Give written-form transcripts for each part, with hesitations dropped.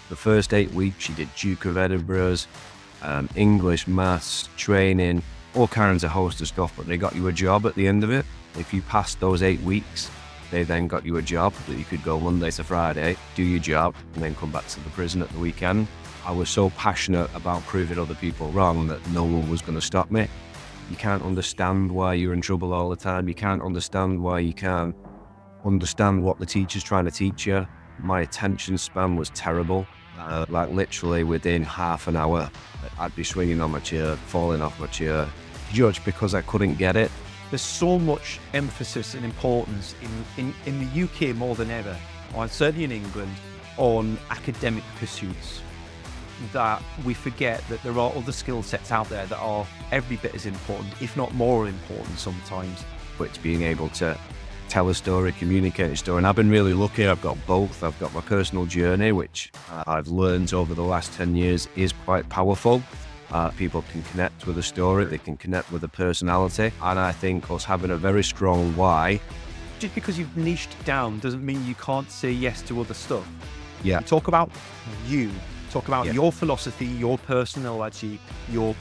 The first 8 weeks, she did Duke of Edinburgh's, English, maths, training, all kinds of host of stuff, but they got you a job at the end of it. If you passed those 8 weeks, they then got you a job that you could go Monday to Friday, do your job, and then come back to the prison at the weekend. I was so passionate about proving other people wrong that no one was going to stop me. You can't understand why you're in trouble all the time. You can't understand why you can't understand what the teacher's trying to teach you. My attention span was terrible. Like literally within half an hour, I'd be swinging on my chair, falling off my chair, just because I couldn't get it. There's so much emphasis and importance in the UK more than ever, or certainly in England, on academic pursuits, that we forget that there are other skill sets out there that are every bit as important, if not more important sometimes. But it's being able to tell a story, communicate a story. And I've been really lucky. I've got both. I've got my personal journey, which I've learned over the last 10 years is quite powerful. People can connect with a story, they can connect with a personality. And I think us having a very strong why. Just because you've niched down doesn't mean you can't say yes to other stuff. Yeah. You talk about you, talk about your philosophy, your personality, your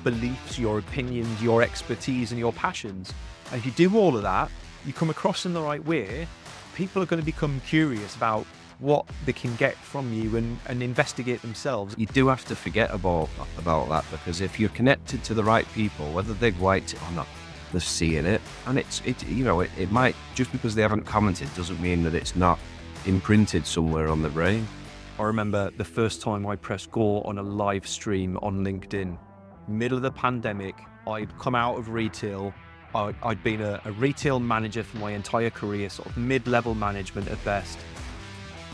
beliefs, your opinions, your expertise and your passions. And if you do all of that, you come across in the right way, people are going to become curious about what they can get from you and investigate themselves. You do have to forget about that, because if you're connected to the right people, whether they're white or not, they're seeing it. And it might, just because they haven't commented doesn't mean that it's not imprinted somewhere on the brain. I remember the first time I pressed go on a live stream on LinkedIn, middle of the pandemic. I'd come out of retail. I'd been a retail manager for my entire career, sort of mid-level management at best.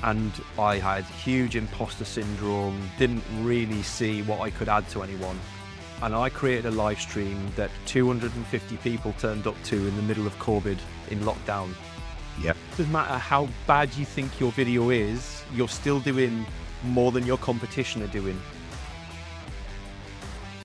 And I had huge imposter syndrome, didn't really see what I could add to anyone. And I created a live stream that 250 people turned up to in the middle of COVID in lockdown. Yeah. Doesn't matter how bad you think your video is, you're still doing more than your competition are doing.